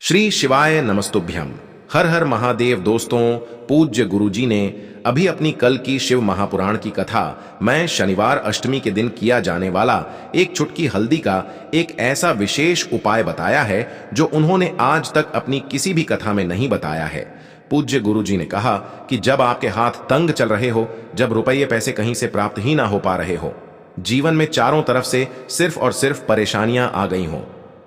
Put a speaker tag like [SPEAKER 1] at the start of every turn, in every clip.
[SPEAKER 1] श्री शिवाय नमस्तुभ्यम। हर हर महादेव। दोस्तों, पूज्य गुरुजी ने अभी अपनी कल की शिव महापुराण की कथा मैं शनिवार अष्टमी के दिन किया जाने वाला एक चुटकी हल्दी का एक ऐसा विशेष उपाय बताया है जो उन्होंने आज तक अपनी किसी भी कथा में नहीं बताया है। पूज्य गुरुजी ने कहा कि जब आपके हाथ तंग चल रहे हो, जब रुपये पैसे कहीं से प्राप्त ही ना हो पा रहे हो, जीवन में चारों तरफ से सिर्फ और सिर्फ परेशानियां आ गई हों,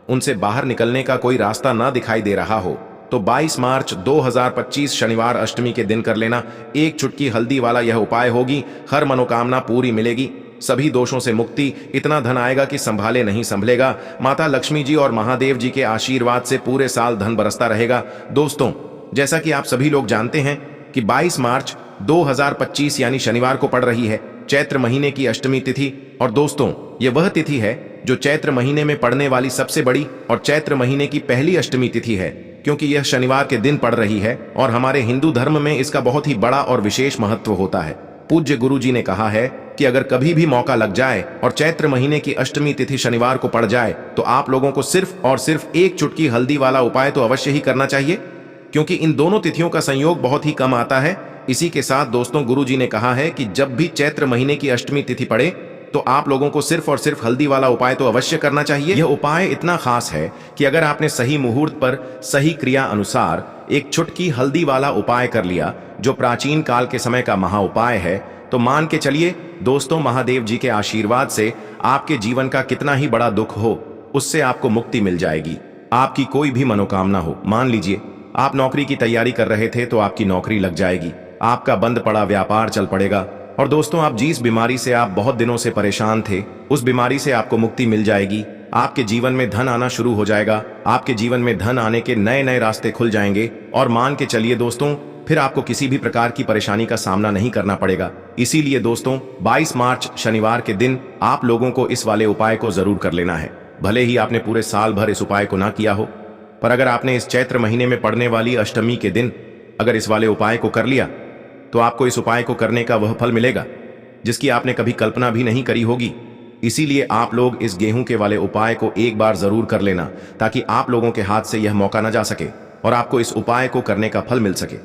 [SPEAKER 1] उनसे बाहर निकलने का कोई रास्ता ना दिखाई दे रहा हो, तो 22 मार्च 2025 शनिवार अष्टमी के दिन कर लेना एक चुटकी हल्दी वाला यह उपाय होगी। हर मनोकामना पूरी मिलेगी, सभी दोषों से मुक्ति, इतना धन आएगा कि संभाले नहीं संभलेगा। माता लक्ष्मी जी और महादेव जी के आशीर्वाद से पूरे साल धन बरसता रहेगा। दोस्तों, जैसा कि आप सभी लोग जानते हैं कि 22 मार्च 2025 यानी शनिवार को पड़ रही है चैत्र महीने की अष्टमी तिथि। और दोस्तों, ये वह तिथि है जो चैत्र महीने में पड़ने वाली सबसे बड़ी और चैत्र महीने की पहली अष्टमी तिथि है, क्योंकि यह शनिवार के दिन पड़ रही है और हमारे हिंदू धर्म में इसका बहुत ही बड़ा और विशेष महत्व होता है। पूज्य गुरुजी ने कहा है कि अगर कभी भी मौका लग जाए और चैत्र महीने की अष्टमी तिथि शनिवार को पड़ जाए तो आप लोगों को सिर्फ और सिर्फ एक चुटकी हल्दी वाला उपाय तो अवश्य ही करना चाहिए, क्योंकि इन दोनों तिथियों का संयोग बहुत ही कम आता है। इसी के साथ दोस्तों, गुरुजी ने कहा है कि जब भी चैत्र महीने की अष्टमी तिथि पड़े तो आप लोगों को सिर्फ और सिर्फ हल्दी वाला उपाय तो अवश्य करना चाहिए। यह उपाय इतना खास है कि अगर आपने सही मुहूर्त पर सही क्रिया अनुसार एक चुटकी हल्दी वाला उपाय कर लिया, जो प्राचीन काल के समय का महा उपाय है, तो मान के चलिए दोस्तों, महादेव जी के आशीर्वाद से आपके जीवन का कितना ही बड़ा दुख हो, उससे आपको मुक्ति मिल जाएगी। आपकी कोई भी मनोकामना हो, मान लीजिए आप नौकरी की तैयारी कर रहे थे तो आपकी नौकरी लग जाएगी, आपका बंद पड़ा व्यापार चल पड़ेगा। और दोस्तों, आप जिस बीमारी से आप बहुत दिनों से परेशान थे, उस बीमारी से आपको मुक्ति मिल जाएगी। आपके जीवन में धन आना शुरू हो जाएगा, आपके जीवन में धन आने के नए नए रास्ते खुल जाएंगे। और मान के चलिए दोस्तों, फिर आपको किसी भी प्रकार की परेशानी का सामना नहीं करना पड़ेगा। इसीलिए दोस्तों, 22 मार्च शनिवार के दिन आप लोगों को इस वाले उपाय को जरूर कर लेना है। भले ही आपने पूरे साल भर इस उपाय को ना किया हो, पर अगर आपने इस चैत्र महीने में पड़ने वाली अष्टमी के दिन अगर इस वाले उपाय को कर लिया तो आपको इस उपाय को करने का वह फल मिलेगा जिसकी आपने कभी कल्पना भी नहीं करी होगी। इसीलिए आप लोग इस गेहूं के वाले उपाय को एक बार जरूर कर लेना, ताकि आप लोगों के हाथ से यह मौका न जा सके और आपको इस उपाय को करने का फल मिल सके।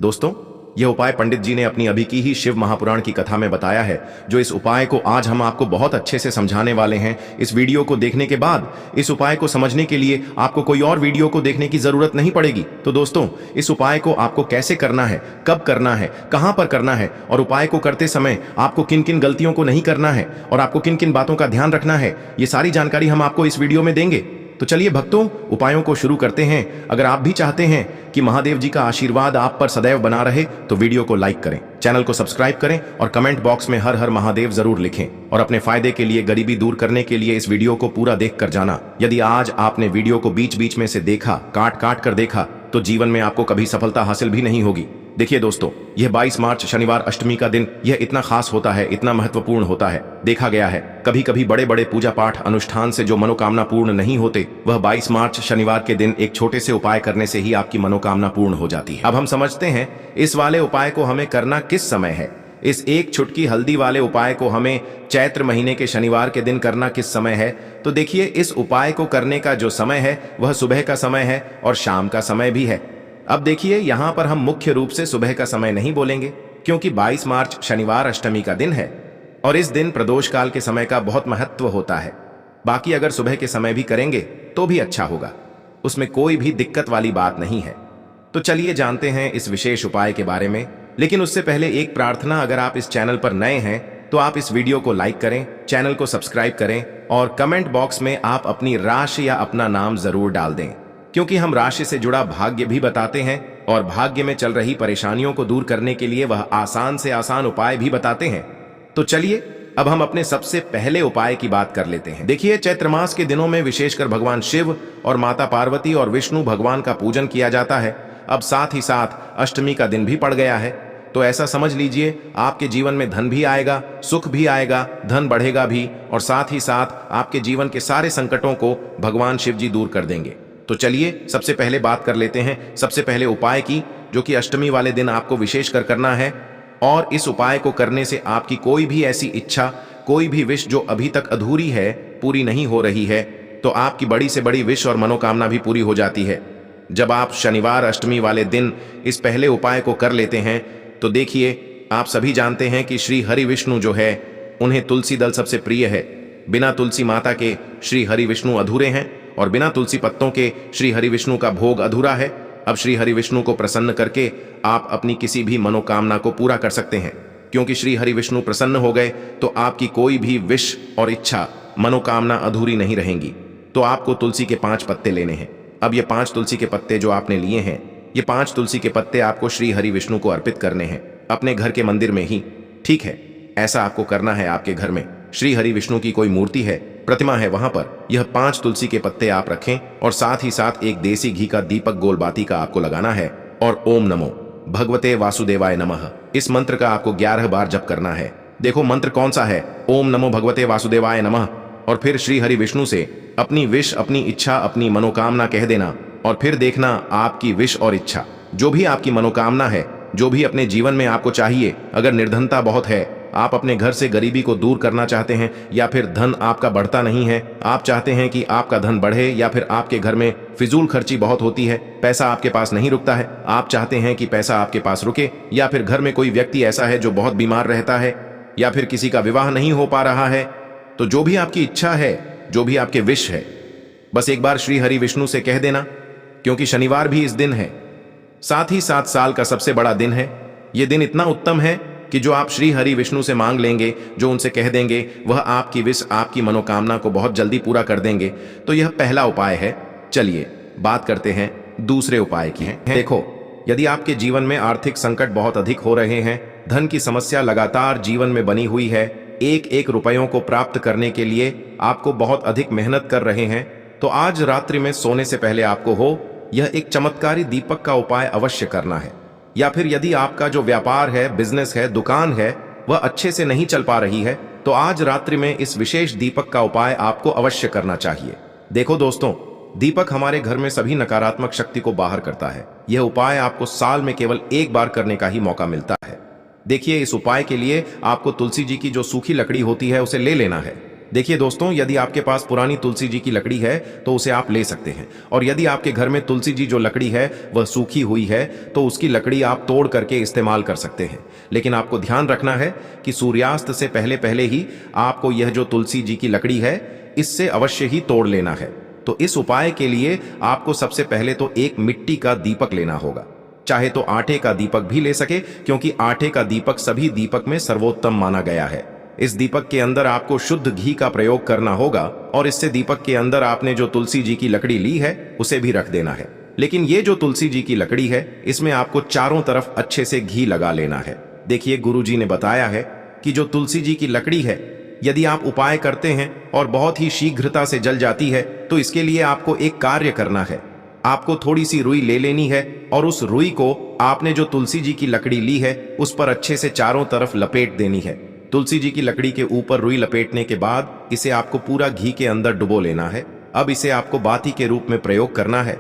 [SPEAKER 1] दोस्तों, यह उपाय पंडित जी ने अपनी अभी की ही शिव महापुराण की कथा में बताया है, जो इस उपाय को आज हम आपको बहुत अच्छे से समझाने वाले हैं। इस वीडियो को देखने के बाद इस उपाय को समझने के लिए आपको कोई और वीडियो को देखने की जरूरत नहीं पड़ेगी। तो दोस्तों, इस उपाय को आपको कैसे करना है, कब करना है, कहां पर करना है, और उपाय को करते समय आपको किन किन गलतियों को नहीं करना है और आपको किन किन बातों का ध्यान रखना है, ये सारी जानकारी हम आपको इस वीडियो में देंगे। तो चलिए भक्तों, उपायों को शुरू करते हैं। अगर आप भी चाहते हैं कि महादेव जी का आशीर्वाद आप पर सदैव बना रहे तो वीडियो को लाइक करें, चैनल को सब्सक्राइब करें और कमेंट बॉक्स में हर हर महादेव जरूर लिखें। और अपने फायदे के लिए, गरीबी दूर करने के लिए इस वीडियो को पूरा देख कर जाना। यदि आज आपने वीडियो को बीच बीच में से देखा, काट काट कर देखा, तो जीवन में आपको कभी सफलता हासिल भी नहीं होगी। देखिए दोस्तों, यह 22 मार्च शनिवार अष्टमी का दिन यह इतना खास होता है, इतना महत्वपूर्ण होता है। देखा गया है कभी कभी बड़े बड़े पूजा पाठ अनुष्ठान से जो मनोकामना पूर्ण नहीं होते, वह 22 मार्च शनिवार के दिन एक छोटे से उपाय करने से ही आपकी मनोकामना पूर्ण हो जाती है। अब हम समझते हैं इस वाले उपाय को हमें करना किस समय है। इस एक चुटकी हल्दी वाले उपाय को हमें चैत्र महीने के शनिवार के दिन करना किस समय है। तो देखिए, इस उपाय को करने का जो समय है वह सुबह का समय है और शाम का समय भी है। अब देखिए, यहां पर हम मुख्य रूप से सुबह का समय नहीं बोलेंगे, क्योंकि 22 मार्च शनिवार अष्टमी का दिन है और इस दिन प्रदोष काल के समय का बहुत महत्व होता है। बाकी अगर सुबह के समय भी करेंगे तो भी अच्छा होगा, उसमें कोई भी दिक्कत वाली बात नहीं है। तो चलिए जानते हैं इस विशेष उपाय के बारे में। लेकिन उससे पहले एक प्रार्थना, अगर आप इस चैनल पर नए हैं तो आप इस वीडियो को लाइक करें, चैनल को सब्सक्राइब करें और कमेंट बॉक्स में आप अपनी राशि या अपना नाम जरूर डाल दें, क्योंकि हम राशि से जुड़ा भाग्य भी बताते हैं और भाग्य में चल रही परेशानियों को दूर करने के लिए वह आसान से आसान उपाय भी बताते हैं। तो चलिए अब हम अपने सबसे पहले उपाय की बात कर लेते हैं। देखिए, चैत्र मास के दिनों में विशेषकर भगवान शिव और माता पार्वती और विष्णु भगवान का पूजन किया जाता है। अब साथ ही साथ अष्टमी का दिन भी पड़ गया है, तो ऐसा समझ लीजिए आपके जीवन में धन भी आएगा, सुख भी आएगा, धन बढ़ेगा भी, और साथ ही साथ आपके जीवन के सारे संकटों को भगवान शिव जी दूर कर देंगे। तो चलिए सबसे पहले बात कर लेते हैं सबसे पहले उपाय की, जो कि अष्टमी वाले दिन आपको विशेष कर करना है। और इस उपाय को करने से आपकी कोई भी ऐसी इच्छा, कोई भी विश जो अभी तक अधूरी है, पूरी नहीं हो रही है, तो आपकी बड़ी से बड़ी विश और मनोकामना भी पूरी हो जाती है। जब आप शनिवार अष्टमी वाले दिन इस पहले उपाय को कर लेते हैं तो देखिए, आप सभी जानते हैं कि श्री हरि विष्णु जो है, उन्हें तुलसी दल सबसे प्रिय है। बिना तुलसी माता के श्री हरि विष्णु अधूरे हैं और बिना तुलसी पत्तों के श्री हरि विष्णु का भोग अधूरा है। अब श्री हरि विष्णु को प्रसन्न करके आप अपनी किसी भी मनोकामना को पूरा कर सकते हैं, क्योंकि श्री हरि विष्णु प्रसन्न हो गए तो आपकी कोई भी विश और इच्छा, मनोकामना अधूरी नहीं रहेंगी। तो आपको तुलसी के 5 पत्ते लेने हैं। अब ये 5 तुलसी के पत्ते जो आपने लिए हैं, ये 5 तुलसी के पत्ते आपको श्री हरि विष्णु को अर्पित करने हैं, अपने घर के मंदिर में ही। ठीक है, ऐसा आपको करना है। आपके घर में श्री हरि विष्णु की कोई मूर्ति है, प्रतिमा है, वहां पर यह 5 तुलसी के पत्ते आप रखें और साथ ही साथ एक देसी घी का दीपक गोलबाती का आपको लगाना है और ओम नमो भगवते वासुदेवाय नमः इस मंत्र का आपको 11 बार जप करना है। देखो मंत्र कौन सा है, ओम नमो भगवते वासुदेवाय नमः। और फिर श्री हरि विष्णु से अपनी विश, अपनी इच्छा, अपनी मनोकामना कह देना और फिर देखना आपकी विश और इच्छा, जो भी आपकी मनोकामना है, जो भी अपने जीवन में आपको चाहिए। अगर निर्धनता बहुत है, आप अपने घर से गरीबी को दूर करना चाहते हैं, या फिर धन आपका बढ़ता नहीं है, आप चाहते हैं कि आपका धन बढ़े, या फिर आपके घर में फिजूल खर्ची बहुत होती है, पैसा आपके पास नहीं रुकता है, आप चाहते हैं कि पैसा आपके पास रुके, या फिर घर में कोई व्यक्ति ऐसा है जो बहुत बीमार रहता है, या फिर किसी का विवाह नहीं हो पा रहा है, तो जो भी आपकी इच्छा है, जो भी आपके विश है, बस एक बार श्री हरि विष्णु से कह देना। क्योंकि शनिवार भी इस दिन है, साथ ही साथ साल का सबसे बड़ा दिन है। यह दिन इतना उत्तम है कि जो आप श्री हरि विष्णु से मांग लेंगे, जो उनसे कह देंगे, वह आपकी विश, आपकी मनोकामना को बहुत जल्दी पूरा कर देंगे। तो यह पहला उपाय है। चलिए बात करते हैं दूसरे उपाय की। देखो, यदि आपके जीवन में आर्थिक संकट बहुत अधिक हो रहे हैं, धन की समस्या लगातार जीवन में बनी हुई है, एक एक रुपयों को प्राप्त करने के लिए आपको बहुत अधिक मेहनत कर रहे हैं, तो आज रात्रि में सोने से पहले आपको हो यह एक चमत्कारी दीपक का उपाय अवश्य करना है। या फिर यदि आपका जो व्यापार है, बिजनेस है, दुकान है, वह अच्छे से नहीं चल पा रही है, तो आज रात्रि में इस विशेष दीपक का उपाय आपको अवश्य करना चाहिए। देखो दोस्तों, दीपक हमारे घर में सभी नकारात्मक शक्ति को बाहर करता है। यह उपाय आपको साल में केवल एक बार करने का ही मौका मिलता है। देखिए, इस उपाय के लिए आपको तुलसी जी की जो सूखी लकड़ी होती है उसे ले लेना है। देखिए दोस्तों, यदि आपके पास पुरानी तुलसी जी की लकड़ी है तो उसे आप ले सकते हैं, और यदि आपके घर में तुलसी जी जो लकड़ी है वह सूखी हुई है तो उसकी लकड़ी आप तोड़ करके इस्तेमाल कर सकते हैं। लेकिन आपको ध्यान रखना है कि सूर्यास्त से पहले पहले ही आपको यह जो तुलसी जी की लकड़ी है, इससे अवश्य ही तोड़ लेना है। तो इस उपाय के लिए आपको सबसे पहले तो एक मिट्टी का दीपक लेना होगा। चाहे तो आटे का दीपक भी ले सके, क्योंकि आटे का दीपक सभी दीपक में सर्वोत्तम माना गया है। इस दीपक के अंदर आपको शुद्ध घी का प्रयोग करना होगा, और इससे दीपक के अंदर आपने जो तुलसी जी की लकड़ी ली है उसे भी रख देना है। लेकिन ये जो तुलसी जी की लकड़ी है, इसमें आपको चारों तरफ अच्छे से घी लगा लेना है। देखिए, गुरुजी ने बताया है कि जो तुलसी जी की लकड़ी है, यदि आप उपाय करते हैं और बहुत ही शीघ्रता से जल जाती है, तो इसके लिए आपको एक कार्य करना है। आपको थोड़ी सी रुई ले लेनी है और उस रुई को आपने जो तुलसी जी की लकड़ी ली है उस पर अच्छे से चारों तरफ लपेट देनी है। तुलसी जी की लकड़ी के ऊपर रुई लपेटने के बाद इसे आपको पूरा घी के अंदर डुबो लेना है। अब इसे आपको बाती के रूप में प्रयोग करना है।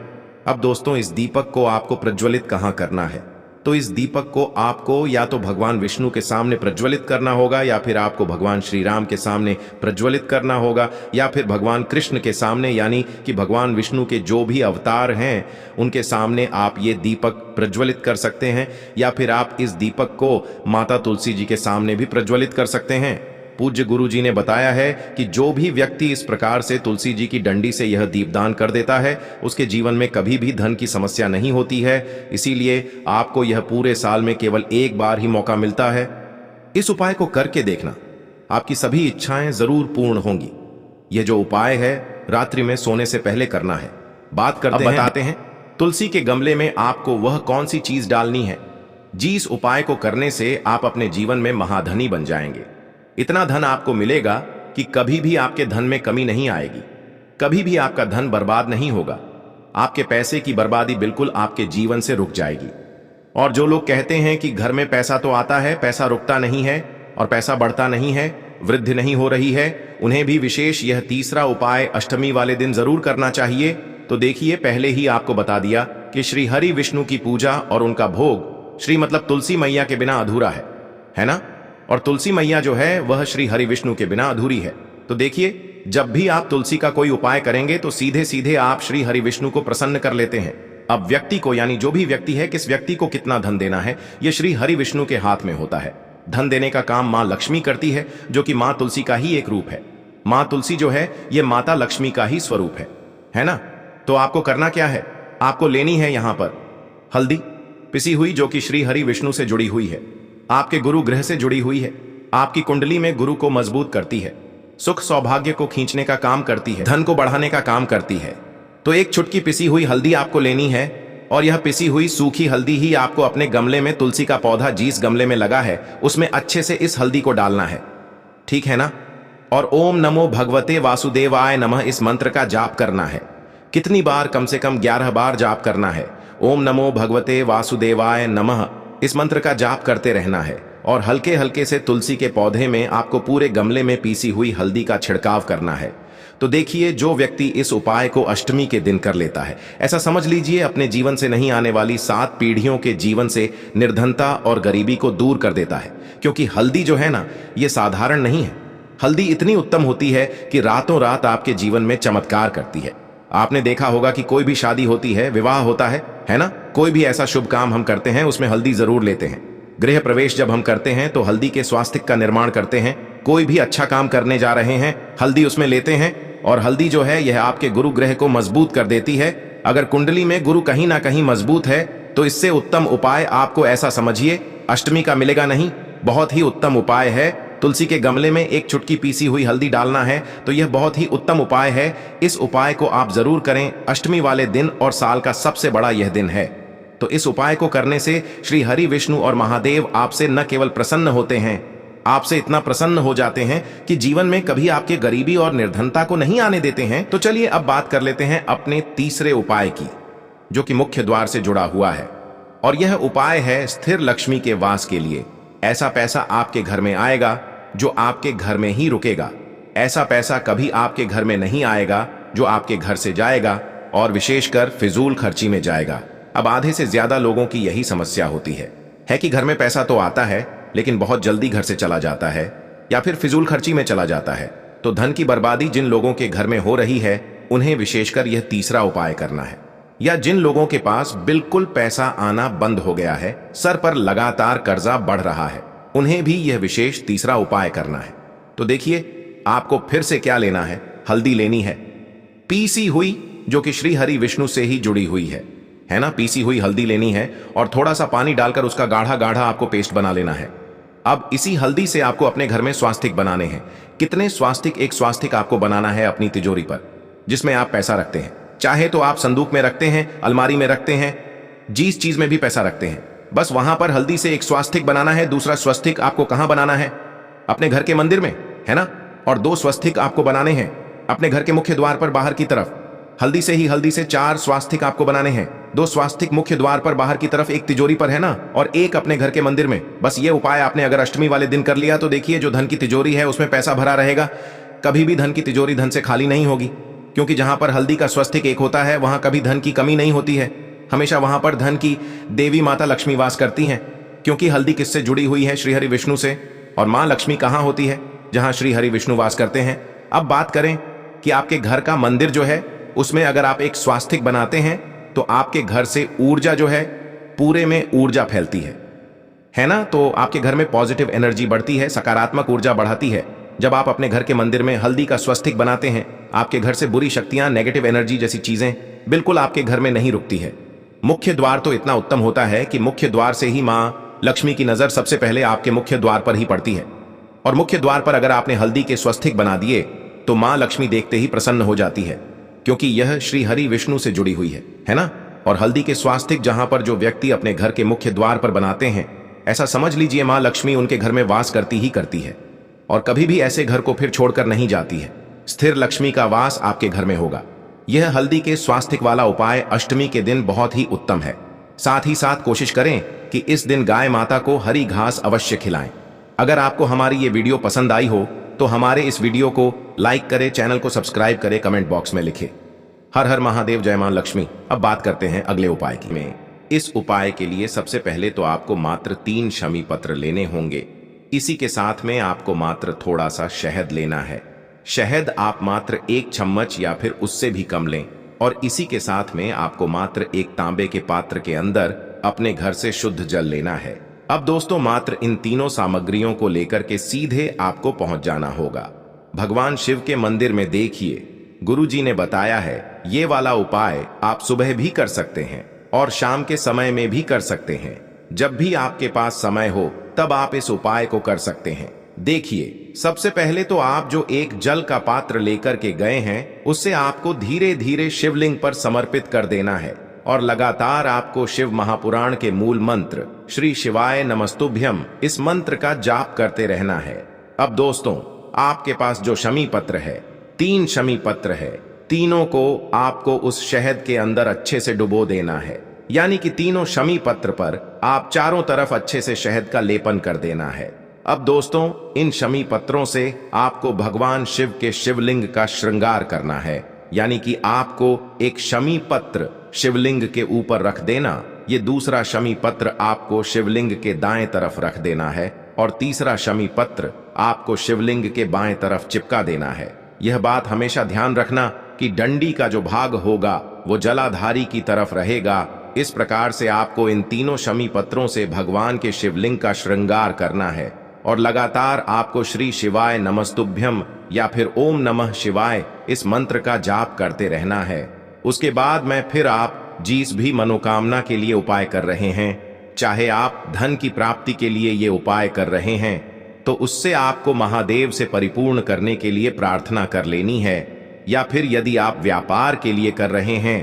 [SPEAKER 1] अब दोस्तों, इस दीपक को आपको प्रज्वलित कहाँ करना है? तो इस दीपक को आपको या तो भगवान विष्णु के सामने प्रज्वलित करना होगा, या फिर आपको भगवान श्री राम के सामने प्रज्वलित करना होगा, या फिर भगवान कृष्ण के सामने, यानी कि भगवान विष्णु के जो भी अवतार हैं उनके सामने आप ये दीपक प्रज्वलित कर सकते हैं। या फिर आप इस दीपक को माता तुलसी जी के सामने भी प्रज्वलित कर सकते हैं। पूज्य गुरु जी ने बताया है कि जो भी व्यक्ति इस प्रकार से तुलसी जी की डंडी से यह दीपदान कर देता है, उसके जीवन में कभी भी धन की समस्या नहीं होती है। इसीलिए आपको यह पूरे साल में केवल एक बार ही मौका मिलता है। इस उपाय को करके देखना, आपकी सभी इच्छाएं जरूर पूर्ण होंगी। यह जो उपाय है रात्रि में सोने से पहले करना है। बात करते हैं, बताते हैं तुलसी के गमले में आपको वह कौन सी चीज डालनी है जिस उपाय को करने से आप अपने जीवन में महाधनी बन जाएंगे। इतना धन आपको मिलेगा कि कभी भी आपके धन में कमी नहीं आएगी, कभी भी आपका धन बर्बाद नहीं होगा। आपके पैसे की बर्बादी बिल्कुल आपके जीवन से रुक जाएगी। और जो लोग कहते हैं कि घर में पैसा तो आता है, पैसा रुकता नहीं है और पैसा बढ़ता नहीं है, वृद्धि नहीं हो रही है, उन्हें भी विशेष यह तीसरा उपाय अष्टमी वाले दिन जरूर करना चाहिए। तो देखिए, पहले ही आपको बता दिया कि श्री हरि विष्णु की पूजा और उनका भोग श्री मतलब तुलसी मैया के बिना अधूरा है ना? और तुलसी मैया जो है वह श्री हरि विष्णु के बिना अधूरी है। तो देखिए, जब भी आप तुलसी का कोई उपाय करेंगे तो सीधे सीधे आप श्री हरि विष्णु को प्रसन्न कर लेते हैं। अब व्यक्ति को, यानी जो भी व्यक्ति है, किस व्यक्ति को कितना धन देना है, यह श्री हरि विष्णु के हाथ में होता है। धन देने का काम मां लक्ष्मी करती है, जो कि मां तुलसी का ही एक रूप है। मां तुलसी जो है यह माता लक्ष्मी का ही स्वरूप है ना। तो आपको करना क्या है, आपको लेनी है यहां पर हल्दी पिसी हुई, जो कि श्री हरि विष्णु से जुड़ी हुई है, आपके गुरु ग्रह से जुड़ी हुई है, आपकी कुंडली में गुरु को मजबूत करती है, सुख सौभाग्य को खींचने का काम करती है, धन को बढ़ाने का काम करती है। तो एक चुटकी पिसी हुई हल्दी आपको लेनी है, और यह पिसी हुई सूखी हल्दी ही आपको अपने गमले में, तुलसी का पौधा जिस गमले में लगा है उसमें अच्छे से इस हल्दी को डालना है, ठीक है ना। और ओम नमो भगवते वासुदेवाय नमः इस मंत्र का जाप करना है। कितनी बार, कम से कम 11 बार जाप करना है। ओम नमो भगवते वासुदेवाय नमः इस मंत्र का जाप करते रहना है, और हल्के हल्के से तुलसी के पौधे में आपको पूरे गमले में पीसी हुई हल्दी का छिड़काव करना है। तो देखिए, जो व्यक्ति इस उपाय को अष्टमी के दिन कर लेता है, ऐसा समझ लीजिए अपने जीवन से नहीं आने वाली 7 पीढ़ियों के जीवन से निर्धनता और गरीबी को दूर कर देता है। क्योंकि हल्दी जो है ना, ये साधारण नहीं है। हल्दी इतनी उत्तम होती है कि रातों रात आपके जीवन में चमत्कार करती है। आपने देखा होगा कि कोई भी शादी होती है, विवाह होता है ना, कोई भी ऐसा शुभ काम हम करते हैं उसमें हल्दी जरूर लेते हैं। गृह प्रवेश जब हम करते हैं तो हल्दी के स्वास्तिक का निर्माण करते हैं। कोई भी अच्छा काम करने जा रहे हैं, हल्दी उसमें लेते हैं। और हल्दी जो है यह आपके गुरु ग्रह को मजबूत कर देती है। अगर कुंडली में गुरु कहीं ना कहीं मजबूत है तो इससे उत्तम उपाय आपको, ऐसा समझिए, अष्टमी का मिलेगा नहीं। बहुत ही उत्तम उपाय है। तुलसी के गमले में एक चुटकी पीसी हुई हल्दी डालना है, तो यह बहुत ही उत्तम उपाय है। इस उपाय को आप जरूर करें अष्टमी वाले दिन, और साल का सबसे बड़ा यह दिन है। तो इस उपाय को करने से श्री हरि विष्णु और महादेव आपसे न केवल प्रसन्न होते हैं, आपसे इतना प्रसन्न हो जाते हैं कि जीवन में कभी आपके गरीबी और निर्धनता को नहीं आने देते हैं। तो चलिए अब बात कर लेते हैं अपने तीसरे उपाय की, जो कि मुख्य द्वार से जुड़ा हुआ है। और यह उपाय है स्थिर लक्ष्मी के वास के लिए। ऐसा पैसा आपके घर में आएगा जो आपके घर में ही रुकेगा। ऐसा पैसा कभी आपके घर में नहीं आएगा जो आपके घर से जाएगा, और विशेषकर फिजूल खर्ची में जाएगा। अब आधे से ज्यादा लोगों की यही समस्या होती है कि घर में पैसा तो आता है लेकिन बहुत जल्दी घर से चला जाता है, या फिर फिजूल खर्ची में चला जाता है। तो धन की बर्बादी जिन लोगों के घर में हो रही है, उन्हें विशेषकर यह तीसरा उपाय करना है। या जिन लोगों के पास बिल्कुल पैसा आना बंद हो गया है, सर पर लगातार कर्जा बढ़ रहा है, उन्हें भी यह विशेष तीसरा उपाय करना है। तो देखिए, आपको फिर से क्या लेना है, हल्दी लेनी है पीसी हुई, जो कि श्री हरि विष्णु से ही जुड़ी हुई है ना। पीसी हुई हल्दी लेनी है, और थोड़ा सा पानी डालकर उसका गाढ़ा गाढ़ा आपको पेस्ट बना लेना है। अब इसी हल्दी से आपको अपने घर में स्वास्तिक बनाने हैं। कितने स्वास्तिक? एक स्वास्तिक आपको बनाना है अपनी तिजोरी पर, जिसमें आप पैसा रखते हैं। चाहे तो आप संदूक में रखते हैं, अलमारी में रखते हैं, जिस चीज में भी पैसा रखते हैं, बस वहां पर हल्दी से एक स्वास्तिक बनाना है। दूसरा स्वास्तिक आपको कहां बनाना है? अपने घर के मंदिर में, है ना। और 2 स्वास्तिक आपको बनाने हैं अपने घर के मुख्य द्वार पर बाहर की तरफ। हल्दी से 4 स्वास्तिक आपको बनाने हैं। 2 स्वास्तिक मुख्य द्वार पर बाहर की तरफ, एक तिजोरी पर, है ना, और एक अपने घर के मंदिर में। बस ये उपाय आपने अगर अष्टमी वाले दिन कर लिया तो देखिए, जो धन की तिजोरी है उसमें पैसा भरा रहेगा। कभी भी धन की तिजोरी धन से खाली नहीं होगी, क्योंकि जहां पर हल्दी का स्वास्तिक एक होता है वहां कभी धन की कमी नहीं होती है। हमेशा वहां पर धन की देवी माता लक्ष्मी वास करती हैं, क्योंकि हल्दी किससे जुड़ी हुई है? श्री हरि विष्णु से। और मां लक्ष्मी कहां होती है? जहां श्री हरि विष्णु वास करते हैं। अब बात करें कि आपके घर का मंदिर जो है उसमें अगर आप एक स्वास्तिक बनाते हैं तो आपके घर से ऊर्जा जो है, पूरे में ऊर्जा फैलती है ना। तो आपके घर में पॉजिटिव एनर्जी बढ़ती है, सकारात्मक ऊर्जा बढ़ाती है। जब आप अपने घर के मंदिर में हल्दी का स्वास्तिक बनाते हैं, आपके घर से बुरी शक्तियां, नेगेटिव एनर्जी जैसी चीजें बिल्कुल आपके घर में नहीं रुकती है। मुख्य द्वार तो इतना उत्तम होता है कि मुख्य द्वार से ही मां लक्ष्मी की नजर सबसे पहले आपके मुख्य द्वार पर ही पड़ती है। और मुख्य द्वार पर अगर आपने हल्दी के स्वास्तिक बना दिए तो मां लक्ष्मी देखते ही प्रसन्न हो जाती है, क्योंकि यह श्री हरि विष्णु से जुड़ी हुई है ना। और हल्दी के स्वास्तिक जहां पर जो व्यक्ति अपने घर के मुख्य द्वार पर बनाते हैं, ऐसा समझ लीजिए मां लक्ष्मी उनके घर में वास करती ही करती है, और कभी भी ऐसे घर को फिर छोड़कर नहीं जाती है। स्थिर लक्ष्मी का वास आपके घर में होगा। यह हल्दी के स्वास्तिक वाला उपाय अष्टमी के दिन बहुत ही उत्तम है। साथ ही साथ कोशिश करें कि इस दिन गाय माता को हरी घास अवश्य खिलाएं। अगर आपको हमारी ये वीडियो पसंद आई हो तो हमारे इस वीडियो को लाइक करें, चैनल को सब्सक्राइब करें, कमेंट बॉक्स में लिखें हर हर महादेव, जय मां लक्ष्मी। अब बात करते हैं अगले उपाय की में। इस उपाय के लिए सबसे पहले तो आपको मात्र 3 शमी पत्र लेने होंगे। इसी के साथ में आपको मात्र थोड़ा सा शहद लेना है। शहद आप मात्र 1 चम्मच या फिर उससे भी कम लें। और इसी के साथ में आपको मात्र एक तांबे के पात्र के अंदर अपने घर से शुद्ध जल लेना है। अब दोस्तों मात्र इन तीनों सामग्रियों को लेकर के सीधे आपको पहुंच जाना होगा भगवान शिव के मंदिर में। देखिए गुरुजी ने बताया है ये वाला उपाय आप सुबह भी कर सकते हैं और शाम के समय में भी कर सकते हैं। जब भी आपके पास समय हो तब आप इस उपाय को कर सकते हैं। देखिए सबसे पहले तो आप जो एक जल का पात्र लेकर के गए हैं उससे आपको धीरे धीरे शिवलिंग पर समर्पित कर देना है और लगातार आपको शिव महापुराण के मूल मंत्र श्री शिवाय नमस्तुभ्यम इस मंत्र का जाप करते रहना है। अब दोस्तों आपके पास जो शमी पत्र है, 3 शमी पत्र है, तीनों को आपको उस शहद के अंदर अच्छे से डुबो देना है। यानी कि तीनों शमी पत्र पर आप चारों तरफ अच्छे से शहद का लेपन कर देना है। अब दोस्तों इन शमी पत्रों से आपको भगवान शिव के शिवलिंग का श्रृंगार करना है। यानी कि आपको एक शमी पत्र शिवलिंग के ऊपर रख देना, ये दूसरा शमी पत्र आपको शिवलिंग के दाएं तरफ रख देना है और तीसरा शमी पत्र आपको शिवलिंग के बाएं तरफ चिपका देना है। यह बात हमेशा ध्यान रखना कि डंडी का जो भाग होगा वो जलाधारी की तरफ रहेगा। इस प्रकार से आपको इन तीनों शमी पत्रों से भगवान के शिवलिंग का श्रृंगार करना है और लगातार आपको श्री शिवाय नमस्तुभ्यम या फिर ओम नमः शिवाय इस मंत्र का जाप करते रहना है। उसके बाद में फिर आप जिस भी मनोकामना के लिए उपाय कर रहे हैं, चाहे आप धन की प्राप्ति के लिए ये उपाय कर रहे हैं, तो उससे आपको महादेव से परिपूर्ण करने के लिए प्रार्थना कर लेनी है। या फिर यदि आप व्यापार के लिए कर रहे हैं,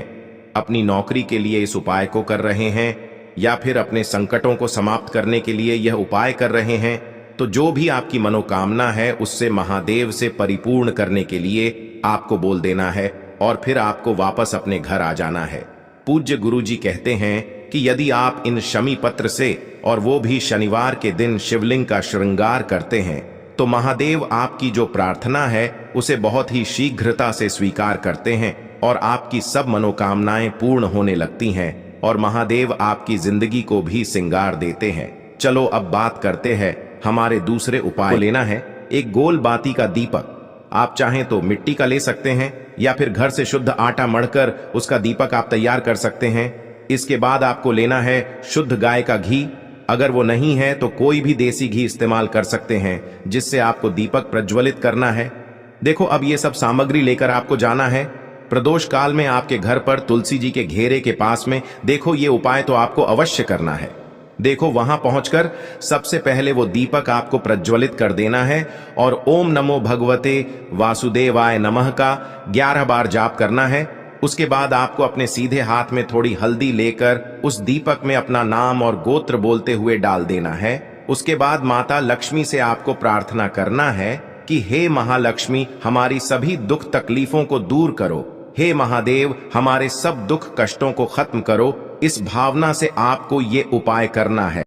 [SPEAKER 1] अपनी नौकरी के लिए इस उपाय को कर रहे हैं, या फिर अपने संकटों को समाप्त करने के लिए यह उपाय कर रहे हैं, तो जो भी आपकी मनोकामना है उससे महादेव से परिपूर्ण करने के लिए आपको बोल देना है और फिर आपको वापस अपने घर आ जाना है। पूज्य गुरुजी कहते हैं कि यदि आप इन शमी पत्र से और वो भी शनिवार के दिन शिवलिंग का श्रृंगार करते हैं तो महादेव आपकी जो प्रार्थना है उसे बहुत ही शीघ्रता से स्वीकार करते हैं और आपकी सब मनोकामनाएं पूर्ण होने लगती हैं और महादेव आपकी जिंदगी को भी सिंगार देते हैं। चलो अब बात करते हैं हमारे दूसरे उपाय। लेना है एक गोल बाती का दीपक। आप चाहें तो मिट्टी का ले सकते हैं या फिर घर से शुद्ध आटा मढ़कर उसका दीपक आप तैयार कर सकते हैं। इसके बाद आपको लेना है शुद्ध गाय का घी। अगर वो नहीं है तो कोई भी देसी घी इस्तेमाल कर सकते हैं जिससे आपको दीपक प्रज्वलित करना है। देखो अब ये सब सामग्री लेकर आपको जाना है प्रदोष काल में आपके घर पर तुलसी जी के घेरे के पास में। देखो ये उपाय तो आपको अवश्य करना है। देखो वहां पहुंचकर सबसे पहले वो दीपक आपको प्रज्वलित कर देना है और ओम नमो भगवते वासुदेवाय नमः का 11 बार जाप करना है। उसके बाद आपको अपने सीधे हाथ में थोड़ी हल्दी लेकर उस दीपक में अपना नाम और गोत्र बोलते हुए डाल देना है। उसके बाद माता लक्ष्मी से आपको प्रार्थना करना है कि हे महालक्ष्मी हमारी सभी दुख तकलीफों को दूर करो, हे महादेव हमारे सब दुख कष्टों को खत्म करो। इस भावना से आपको ये उपाय करना है।